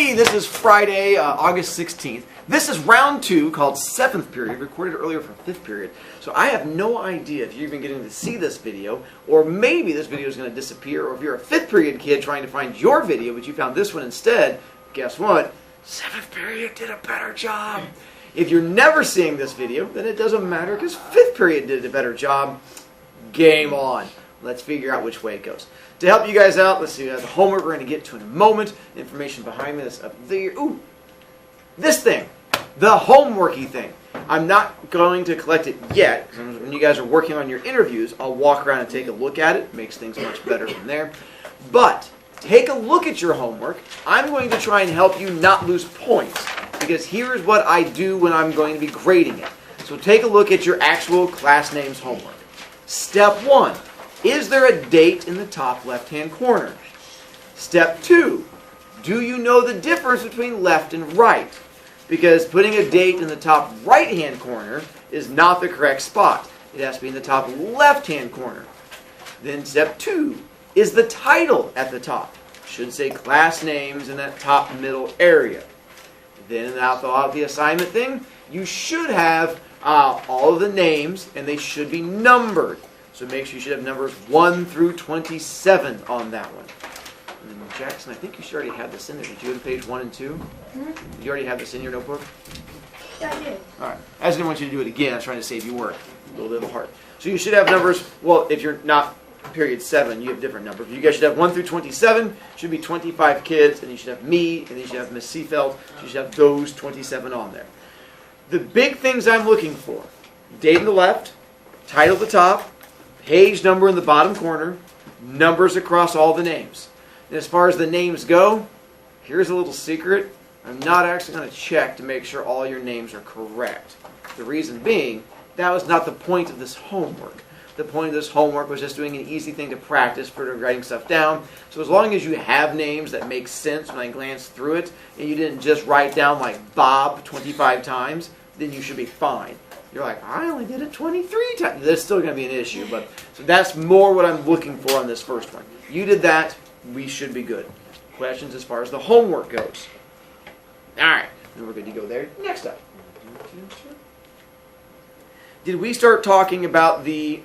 Hey, this is Friday, August 16th. This is round 2 called 7th period, recorded earlier for 5th period. So I have no idea if you're even getting to see this video, or maybe this video is going to disappear, or if you're a 5th period kid trying to find your video, but you found this one instead, guess what? 7th period did a better job. If you're never seeing this video, then it doesn't matter because 5th period did a better job. Game on. Let's figure out which way it goes. To help you guys out, let's see, the homework we're going to get to in a moment. Information behind this up there. Ooh, this thing, the homeworky thing. I'm not going to collect it yet. When you guys are working on your interviews, I'll walk around and take a look at it. Makes things much better from there. But take a look at your homework. I'm going to try and help you not lose points, because here's what I do when I'm going to be grading it. So take a look at your actual class names homework. Step 1. Is there a date in the top left-hand corner? Step 2. Do you know the difference between left and right? Because putting a date in the top right-hand corner is not the correct spot. It has to be in the top left-hand corner. Then step 2. Is the title at the top? Should say class names in that top middle area. Then out the assignment thing, you should have all of the names, and they should be numbered. So make sure you should have numbers 1 through 27 on that one. And then Jackson, I think you should already have this in there. Did you go to page 1 and 2? Mm-hmm. Did you already have this in your notebook? Yeah, I did. All right. I just didn't want you to do it again. I was trying to save you work. A little hard. So you should have numbers, well, if you're not period 7, you have different numbers. You guys should have 1 through 27. Should be 25 kids, and you should have me, and then you should have Miss Seafeld. So you should have those 27 on there. The big things I'm looking for: date on the left, title at the top, page number in the bottom corner, numbers across all the names. And as far as the names go, here's a little secret. I'm not actually going to check to make sure all your names are correct. The reason being, that was not the point of this homework. The point of this homework was just doing an easy thing to practice for writing stuff down. So as long as you have names that make sense when I glance through it, and you didn't just write down like Bob 25 times, then you should be fine. You're like, I only did it 23 times. That's still going to be an issue. But so that's more what I'm looking for on this first one. You did that. We should be good. Questions as far as the homework goes? All right. Then we're good to go there. Next up. Did we start talking about the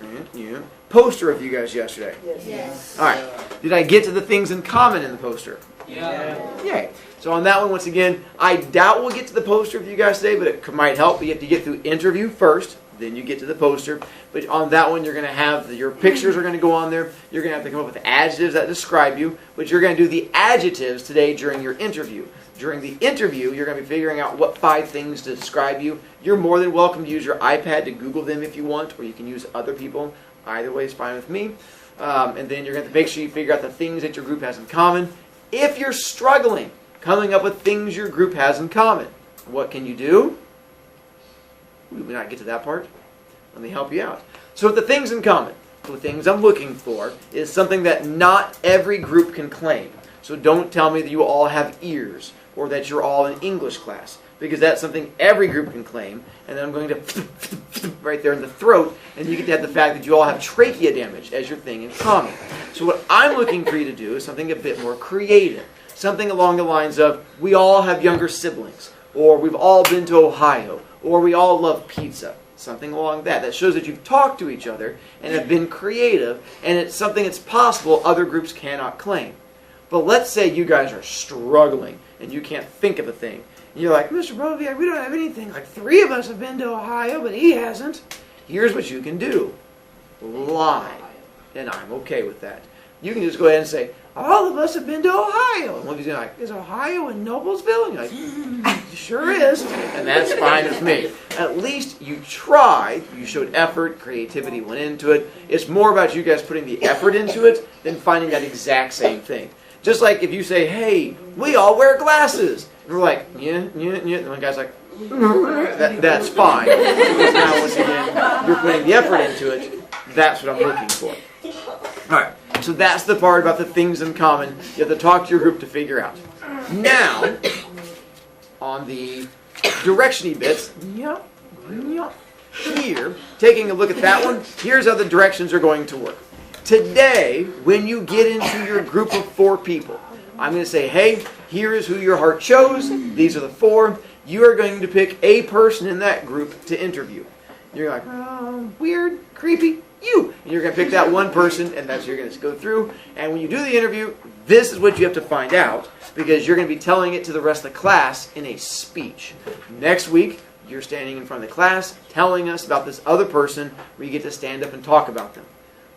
poster of you guys yesterday? Yes. All right. Did I get to the things in common in the poster? Yeah. Yay. So on that one, once again, I doubt we'll get to the poster for you guys today, but it might help. You have to get through interview first, then you get to the poster. But on that one, you're going to have your pictures are going to go on there. You're going to have to come up with adjectives that describe you, but you're going to do the adjectives today during your interview. During the interview, you're going to be figuring out what 5 things to describe you. You're more than welcome to use your iPad to Google them if you want, or you can use other people. Either way is fine with me. And then you're going to make sure you figure out the things that your group has in common. If you're struggling coming up with things your group has in common, what can you do? We did not get to that part. Let me help you out. So with the things in common, the things I'm looking for is something that not every group can claim. So don't tell me that you all have ears or that you're all in English class, because that's something every group can claim. And then I'm going to right there in the throat, and you get to have the fact that you all have trachea damage as your thing in common. So what I'm looking for you to do is something a bit more creative. Something along the lines of, we all have younger siblings, or we've all been to Ohio, or we all love pizza. Something along that. That shows that you've talked to each other and have been creative, and it's something that's possible other groups cannot claim. But let's say you guys are struggling, and you can't think of a thing. And you're like, Mr. Brovicast, we don't have anything. Like 3 of us have been to Ohio, but he hasn't. Here's what you can do. Lie. And I'm okay with that. You can just go ahead and say, all of us have been to Ohio. And one of you's like, is Ohio in Noblesville? And you're like, sure is. And that's fine with me. At least you tried. You showed effort. Creativity went into it. It's more about you guys putting the effort into it than finding that exact same thing. Just like if you say, hey, we all wear glasses. And we're like, yeah. And one guy's like, that's fine. Because now, once again, you're putting the effort into it. That's what I'm looking for. All right. So that's the part about the things in common you have to talk to your group to figure out. Now, on the direction-y bits, here, taking a look at that one, here's how the directions are going to work. Today, when you get into your group of 4 people, I'm going to say, hey, here is who your heart chose. These are the 4. You are going to pick a person in that group to interview. You're like, oh, weird, creepy, you. And you're going to pick that one person, and that's you're going to go through. And when you do the interview, this is what you have to find out, because you're going to be telling it to the rest of the class in a speech. Next week, you're standing in front of the class telling us about this other person where you get to stand up and talk about them.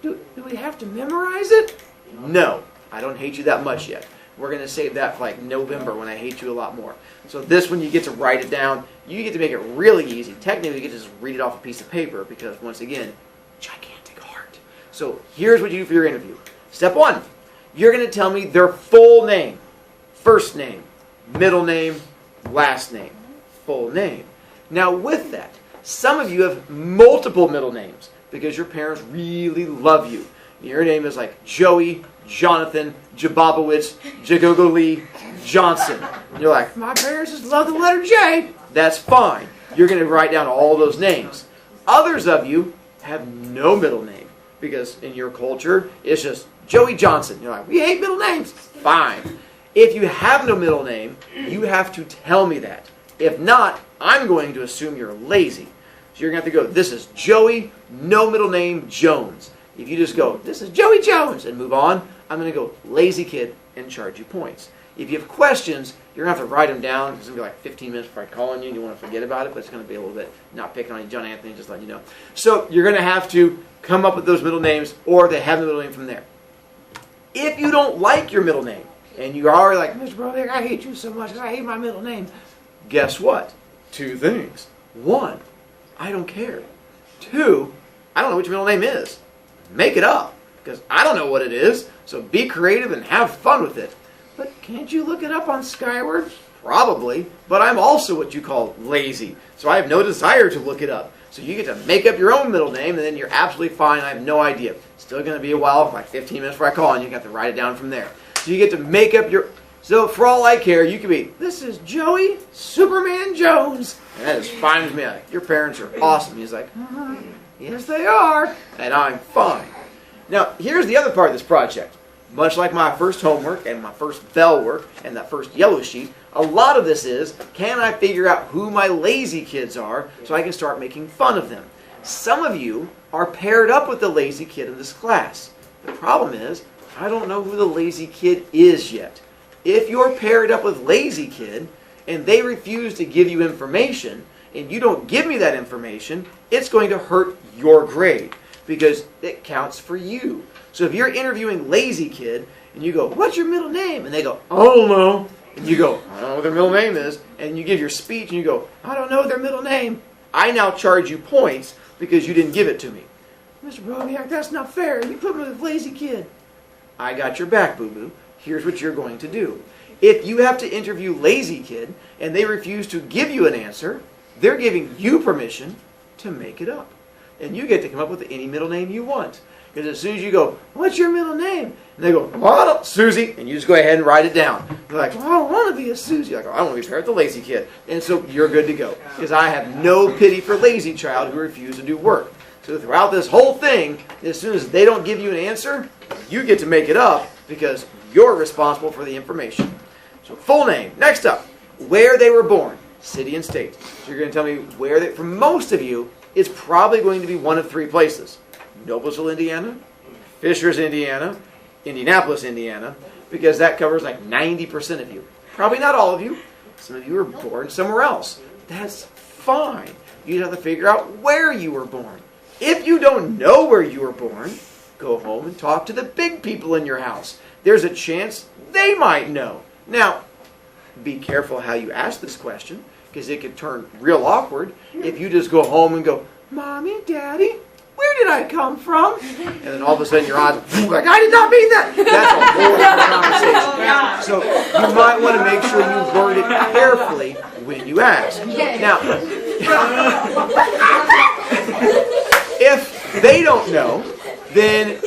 Do we have to memorize it? No. I don't hate you that much yet. We're going to save that for like November when I hate you a lot more. So this one you get to write it down. You get to make it really easy. Technically, you get to just read it off a piece of paper because, once again, gigantic heart. So here's what you do for your interview. Step 1. You're going to tell me their full name. First name, middle name, last name, full name. Now with that, some of you have multiple middle names because your parents really love you. Your name is like Joey, Jonathan, Jabobowitz, Jagogoli, Johnson. And you're like, my parents just love the letter J. That's fine. You're going to write down all those names. Others of you have no middle name because in your culture, it's just Joey Johnson. You're like, we hate middle names. Fine. If you have no middle name, you have to tell me that. If not, I'm going to assume you're lazy. So you're going to have to go, this is Joey, no middle name, Jones. If you just go, this is Joey Jones, and move on, I'm going to go, lazy kid, and charge you points. If you have questions, you're going to have to write them down. It's going to be like 15 minutes before I call on you. You want to forget about it, but it's going to be a little bit not picking on you, John Anthony, just letting you know. So you're going to have to come up with those middle names, or they have the middle name from there. If you don't like your middle name, and you are already like, Mr. Brovicast, I hate you so much because I hate my middle name. Guess what? 2 things. 1, I don't care. 2, I don't know what your middle name is. Make it up, because I don't know what it is, so be creative and have fun with it. But can't you look it up on Skyward? Probably, but I'm also what you call lazy, so I have no desire to look it up. So you get to make up your own middle name, and then you're absolutely fine. I have no idea. Still going to be a while, like 15 minutes before I call, and you have to write it down from there. So you get to make up your... So for all I care, you could be, this is Joey Superman Jones. And that is fine with me. Like, your parents are awesome. He's like, yes, they are. And I'm fine. Now, here's the other part of this project. Much like my first homework and my first bell work and that first yellow sheet, a lot of this is, can I figure out who my lazy kids are so I can start making fun of them? Some of you are paired up with the lazy kid in this class. The problem is, I don't know who the lazy kid is yet. If you're paired up with lazy kid and they refuse to give you information and you don't give me that information, it's going to hurt your grade because it counts for you. So if you're interviewing lazy kid and you go, what's your middle name? And they go, I don't know. And you go, I don't know what their middle name is. And you give your speech and you go, I don't know their middle name. I now charge you points because you didn't give it to me. Mr. Brovicast, that's not fair. You put me with lazy kid. I got your back, boo-boo. Here's what you're going to do. If you have to interview lazy kid and they refuse to give you an answer, they're giving you permission to make it up. And you get to come up with any middle name you want. Because as soon as you go, what's your middle name? And they go, well, Susie. And you just go ahead and write it down. They're like, well, I don't want to be a Susie. Like, I don't want to be paired with the lazy kid. And so you're good to go. Because I have no pity for lazy child who refuse to do work. So throughout this whole thing, as soon as they don't give you an answer, you get to make it up because you're responsible for the information. So full name. Next up, where they were born, city and state. So you're going to tell me where they, for most of you, it's probably going to be one of 3 places. Noblesville, Indiana, Fishers, Indiana, Indianapolis, Indiana, because that covers like 90% of you. Probably not all of you. Some of you were born somewhere else. That's fine. You have to figure out where you were born. If you don't know where you were born, go home and talk to the big people in your house. There's a chance they might know. Now, be careful how you ask this question, because it could turn real awkward if you just go home and go, Mommy, Daddy, where did I come from? And then all of a sudden your eyes like, I did not mean that. That's a horrible conversation. So you might want to make sure you word it carefully when you ask. Now, if they don't know, then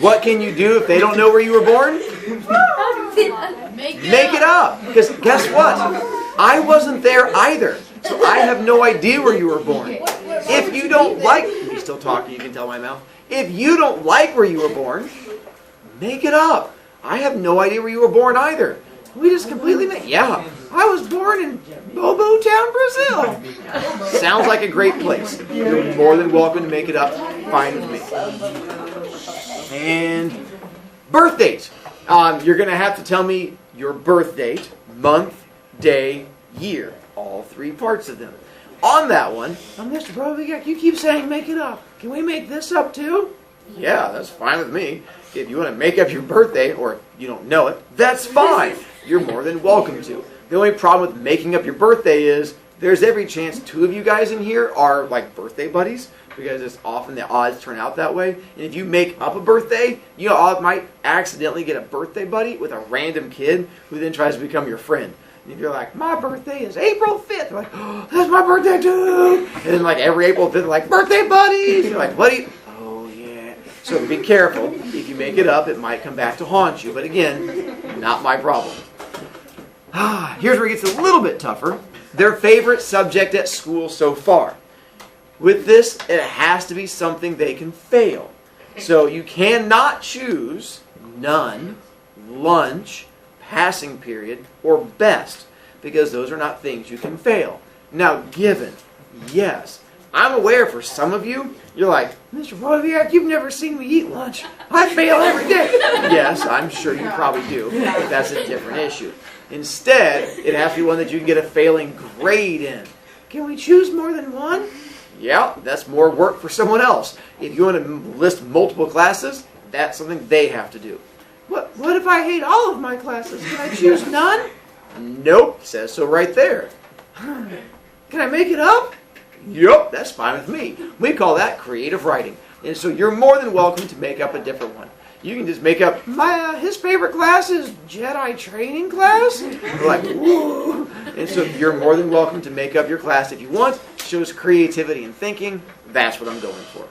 what can you do if they don't know where you were born? Make it up. Because guess what? I wasn't there either. So I have no idea where you were born. If you don't like... He's still talking, you can tell my mouth. If you don't like where you were born, make it up. I have no idea where you were born either. We just completely met. Yeah, I was born in Bobo Town, Brazil. Sounds like a great place. You're more than welcome to make it up. Fine with me. And birth date. You're going to have to tell me your birth date, month, day, year. All three parts of them. On that one, Mr. Brovicast, you keep saying make it up. Can we make this up too? Yeah, that's fine with me. If you want to make up your birthday, or you don't know it, that's fine. You're more than welcome to. The only problem with making up your birthday is there's every chance two of you guys in here are like birthday buddies, because it's often the odds turn out that way. And if you make up a birthday, you might accidentally get a birthday buddy with a random kid who then tries to become your friend. And if you're like, my birthday is April 5th, they're like, oh, that's my birthday too. And then like every April 5th, they're like, birthday buddies. You're like, what do you? Oh yeah. So be careful. If you make it up, it might come back to haunt you. But again, not my problem. Here's where it gets a little bit tougher. Their favorite subject at school so far. With this, it has to be something they can fail. So you cannot choose none, lunch, passing period, or best, because those are not things you can fail. Now, given, yes, I'm aware for some of you, you're like, Mr. Brovicast, you've never seen me eat lunch. I fail every day. Yes, I'm sure you probably do, but that's a different issue. Instead, it has to be one that you can get a failing grade in. Can we choose more than one? Yeah, that's more work for someone else. If you want to list multiple classes, that's something they have to do. What if I hate all of my classes? Can I choose none? Nope, says so right there. Can I make it up? Yup, that's fine with me. We call that creative writing. And so you're more than welcome to make up a different one. You can just make up, his favorite class is Jedi training class. We're like, woo. And so you're more than welcome to make up your class if you want. Shows creativity and thinking. That's what I'm going for.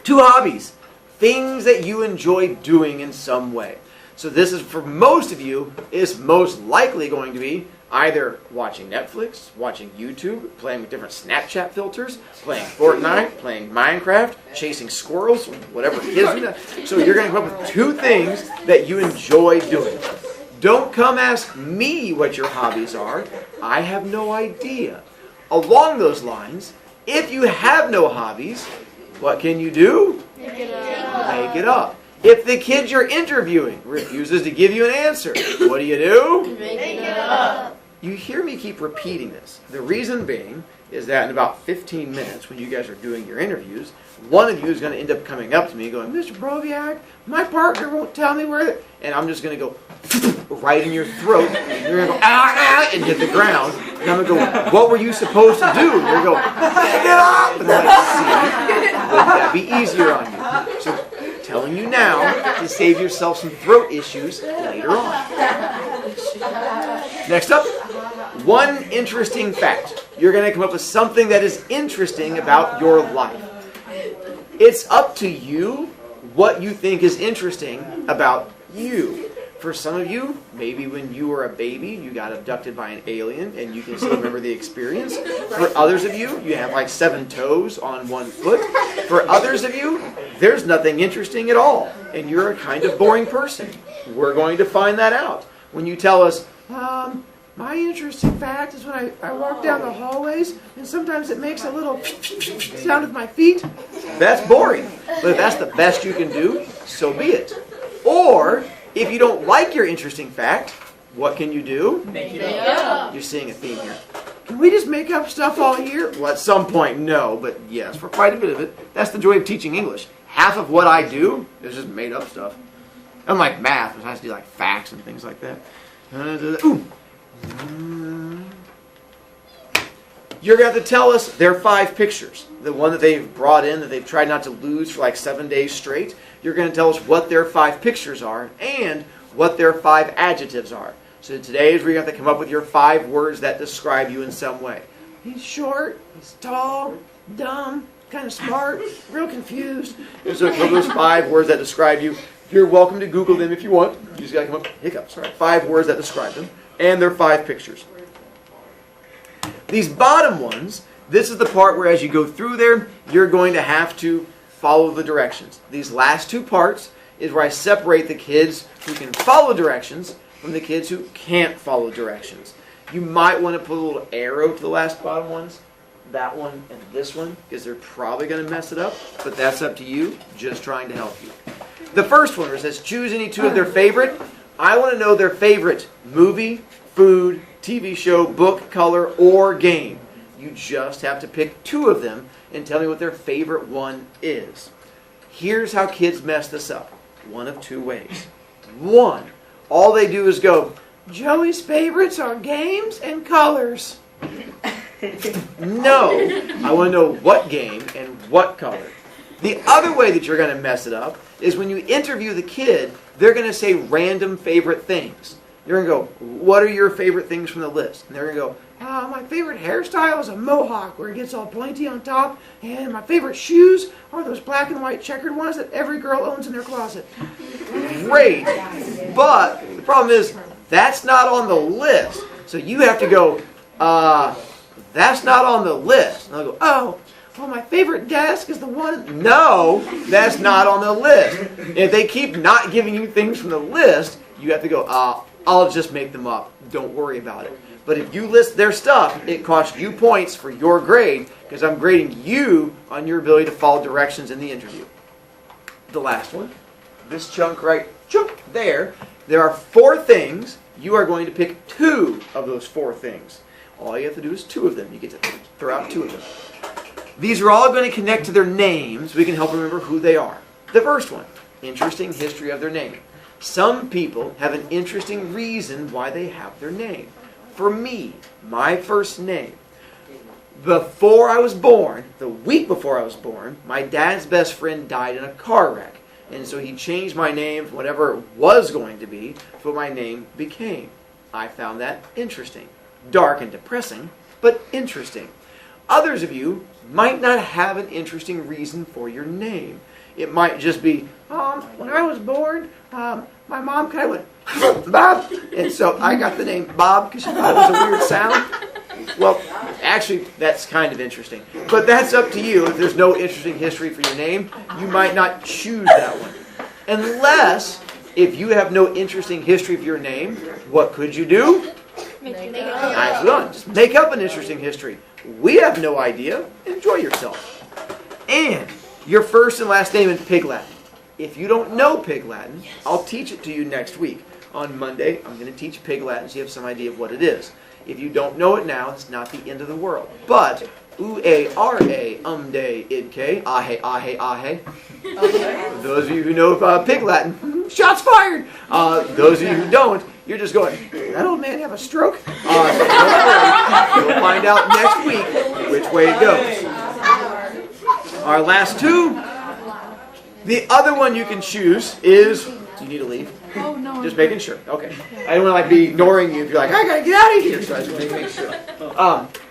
2 hobbies. Things that you enjoy doing in some way. So this is, for most of you, is most likely going to be either watching Netflix, watching YouTube, playing with different Snapchat filters, playing Fortnite, playing Minecraft, chasing squirrels, whatever kids do. So you're going to come up with 2 things that you enjoy doing. Don't come ask me what your hobbies are. I have no idea. Along those lines, if you have no hobbies, what can you do? Make it up. Make it up. If the kid you're interviewing refuses to give you an answer, what do? Make it up. You hear me keep repeating this. The reason being is that in about 15 minutes, when you guys are doing your interviews, one of you is going to end up coming up to me going, Mr. Brovicast, my partner won't tell me where, and I'm just going to go right in your throat, and you're going to go, ah, and hit the ground, and I'm going to go, what were you supposed to do? And you're going to go, pick it up, and I'm like, see, would that be easier on you? So, telling you now to save yourself some throat issues later on. Next up, one interesting fact. You're going to come up with something that is interesting about your life. It's up to you what you think is interesting about you. For some of you, maybe when you were a baby, you got abducted by an alien and you can still remember the experience. For others of you, you have like 7 toes on 1 foot. For others of you, there's nothing interesting at all and you're a kind of boring person. We're going to find that out. When you tell us, my interesting fact is when I walk down the hallways and sometimes it makes a little sound with my feet. That's boring. But if that's the best you can do, so be it. Or, if you don't like your interesting fact, what can you do? Make it up. You're seeing a theme here. Can we just make up stuff all year? Well, at some point, no. But yes, for quite a bit of it, that's the joy of teaching English. Half of what I do is just made up stuff. Unlike math, which has to do like facts and things like that. You're going to have to tell us their 5 pictures. The one that they've brought in, that they've tried not to lose for like 7 days straight. You're going to tell us what their 5 pictures are and what their 5 adjectives are. So today is where you have to come up with your 5 words that describe you in some way. He's short, he's tall, dumb, kind of smart, real confused. And so come up with those 5 words that describe you. You're welcome to Google them if you want. You just got to come up with 5 words that describe them and their 5 pictures. These bottom ones, this is the part where as you go through there, you're going to have to follow the directions. These last 2 parts, is where I separate the kids who can follow directions from the kids who can't follow directions. You might want to put a little arrow to the last bottom ones, that one and this one, because they're probably going to mess it up, but that's up to you, just trying to help you. The first one, where it says choose any two of their favorite, I want to know their favorite movie, food, TV show, book, color, or game. You just have to pick two of them and tell me what their favorite one is. Here's how kids mess this up. One of two ways. One, all they do is go, Joey's favorites are games and colors. No, I want to know what game and what color. The other way that you're going to mess it up is when you interview the kid, they're going to say random favorite things. You're going to go, what are your favorite things from the list? And they're going to go, my favorite hairstyle is a mohawk where it gets all pointy on top. And my favorite shoes are those black and white checkered ones that every girl owns in their closet. Great. But the problem is, that's not on the list. So you have to go, that's not on the list. And they'll go, well, my favorite desk is the one. No, that's not on the list. If they keep not giving you things from the list, you have to go, I'll just make them up. Don't worry about it. But if you list their stuff, it costs you points for your grade because I'm grading you on your ability to follow directions in the interview. The last one, this chunk right there, there are 4 things. You are going to pick 2 of those 4 things. All you have to do is 2 of them. You get to throw out 2 of them. These are all going to connect to their names. We can help remember who they are. The first one, interesting history of their name. Some people have an interesting reason why they have their name. For me, my first name, before I was born, the week before I was born, my dad's best friend died in a car wreck. And so he changed my name from whatever it was going to be to what my name became. I found that interesting. Dark and depressing, but interesting. Others of you might not have an interesting reason for your name. It might just be, when I was born, my mom kind of went, Bob. And so I got the name Bob because she thought it was a weird sound. Well, actually, that's kind of interesting. But that's up to you. If there's no interesting history for your name, you might not choose that one. Unless, if you have no interesting history for your name, what could you do? Nicely done. Just make up an interesting history. We have no idea. Enjoy yourself. And your first and last name in Pig Latin. If you don't know Pig Latin, I'll teach it to you next week. On Monday, I'm going to teach Pig Latin so you have some idea of what it is. If you don't know it now, it's not the end of the world. But, oo-a-r-a, umde, idke, ahe, ahe, ahe. For those of you who know Pig Latin, shots fired! Those of you who don't, you're just going, did that old man have a stroke? Don't worry. You'll find out next week which way it goes. Our last 2. The other one you can choose is, do you need to leave? Oh, no. Just making sure. Okay. I don't want to be ignoring you if you're like, I gotta get out of here. So I just want to make sure.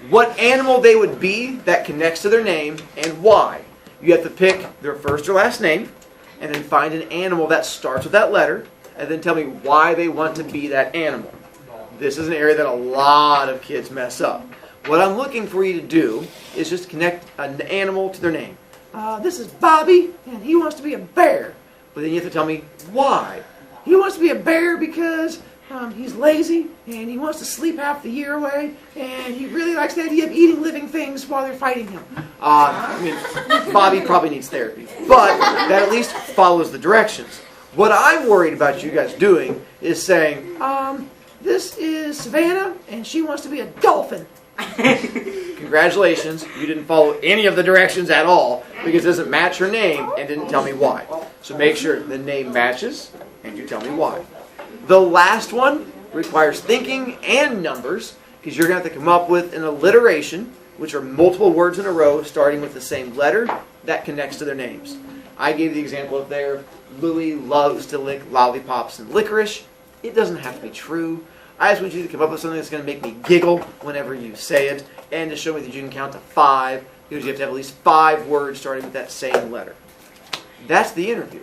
What animal they would be that connects to their name and why. You have to pick their first or last name and then find an animal that starts with that letter and then tell me why they want to be that animal. This is an area that a lot of kids mess up. What I'm looking for you to do is just connect an animal to their name. This is Bobby, and he wants to be a bear. But then you have to tell me why. He wants to be a bear because he's lazy, and he wants to sleep half the year away, and he really likes the idea of eating living things while they're fighting him. Bobby probably needs therapy, but that at least follows the directions. What I'm worried about you guys doing is saying, this is Savannah, and she wants to be a dolphin. Congratulations, you didn't follow any of the directions at all because it doesn't match her name and didn't tell me why. So make sure the name matches and you tell me why. The last one requires thinking and numbers because you're going to have to come up with an alliteration, which are multiple words in a row starting with the same letter that connects to their names. I gave the example of there, Louie loves to lick lollipops and licorice. It doesn't have to be true. I just want you to come up with something that's going to make me giggle whenever you say it, and to show me that you can count to 5, because you have to have at least 5 words starting with that same letter. That's the interview.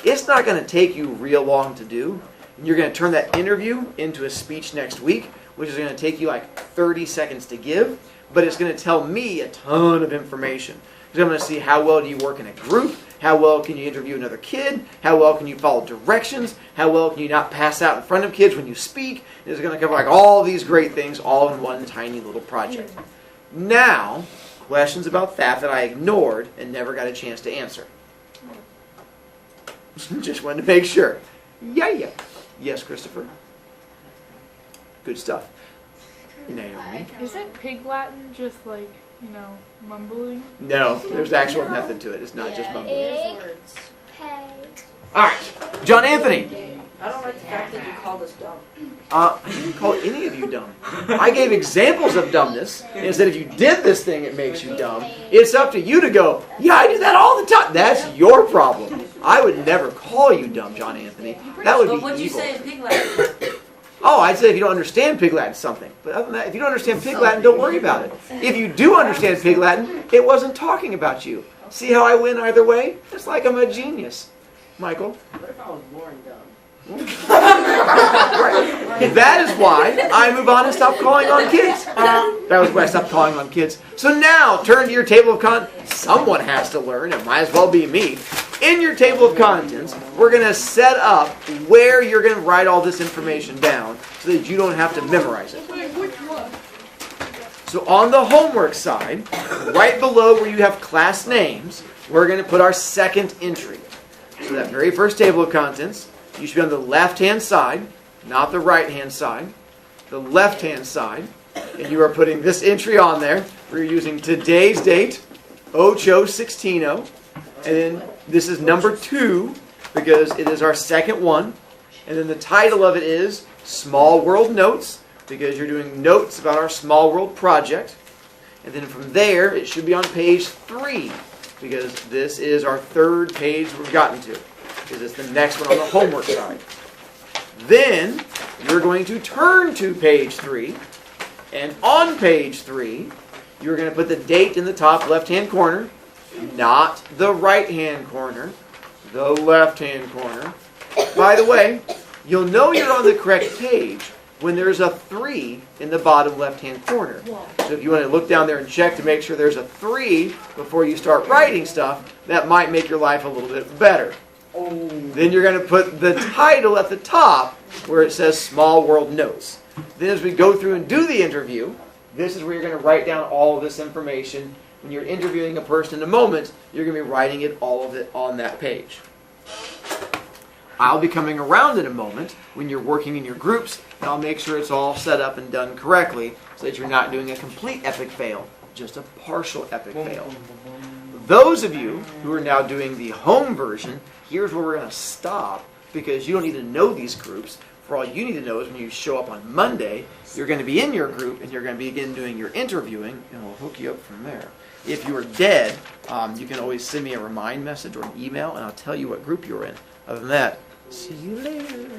It's not going to take you real long to do. You're going to turn that interview into a speech next week, which is going to take you like 30 seconds to give, but it's going to tell me a ton of information. Because I'm going to see how well do you work in a group, How well can you interview another kid? How well can you follow directions? How well can you not pass out in front of kids when you speak? It's going to cover like all these great things all in one tiny little project. Now, questions about that I ignored and never got a chance to answer. Just wanted to make sure. Yeah. Yes, Christopher? Good stuff. Naomi? Isn't Pig Latin just like, mumbling? No, there's actual method to it. It's not just mumbling. Egg, pay. All right, John Anthony. I don't like the fact that you called us dumb. I didn't call any of you dumb. I gave examples of dumbness and said if you did this thing, it makes you dumb. It's up to you to go, yeah, I do that all the time. That's your problem. I would never call you dumb, John Anthony. That would be But what'd you evil. say in Pig Latin? Oh, I'd say if you don't understand Pig Latin, something. But other than that, if you don't understand Pig Latin, don't worry about it. If you do understand Pig Latin, it wasn't talking about you. See how I win either way? It's like I'm a genius. Michael? What if I was born dumb? Right. That is why I move on and stop calling on kids. That was why I stopped calling on kids. So now, turn to your table of contents. Someone has to learn. It might as well be me. In your table of contents, we're going to set up where you're going to write all this information down so that you don't have to memorize it. So on the homework side, right below where you have class names, we're going to put our second entry. So that very first table of contents, you should be on the left-hand side, not the right-hand side. The left-hand side. And you are putting this entry on there. We're using today's date, Ocho Sixtino. And then this is number 2 because it is our second one. And then the title of it is Small World Notes because you're doing notes about our Small World project. And then from there, it should be on page 3 because this is our third page we've gotten to because it's the next one on the homework side. Then you're going to turn to page 3. And on page 3, you're going to put the date in the top left-hand corner. Not the right-hand corner, the left-hand corner. By the way, you'll know you're on the correct page when there's a 3 in the bottom left-hand corner. So if you want to look down there and check to make sure there's a 3 before you start writing stuff, that might make your life a little bit better. Then you're going to put the title at the top where it says Small World Notes. Then as we go through and do the interview, this is where you're going to write down all of this information. When you're interviewing a person in a moment, you're going to be writing all of it on that page. I'll be coming around in a moment when you're working in your groups, and I'll make sure it's all set up and done correctly so that you're not doing a complete epic fail, just a partial epic fail. Those of you who are now doing the home version, here's where we're going to stop because you don't need to know these groups. For all you need to know is when you show up on Monday, you're going to be in your group and you're going to begin doing your interviewing, and we'll hook you up from there. If you are dead, you can always send me a remind message or an email, and I'll tell you what group you're in. Other than that, see you later.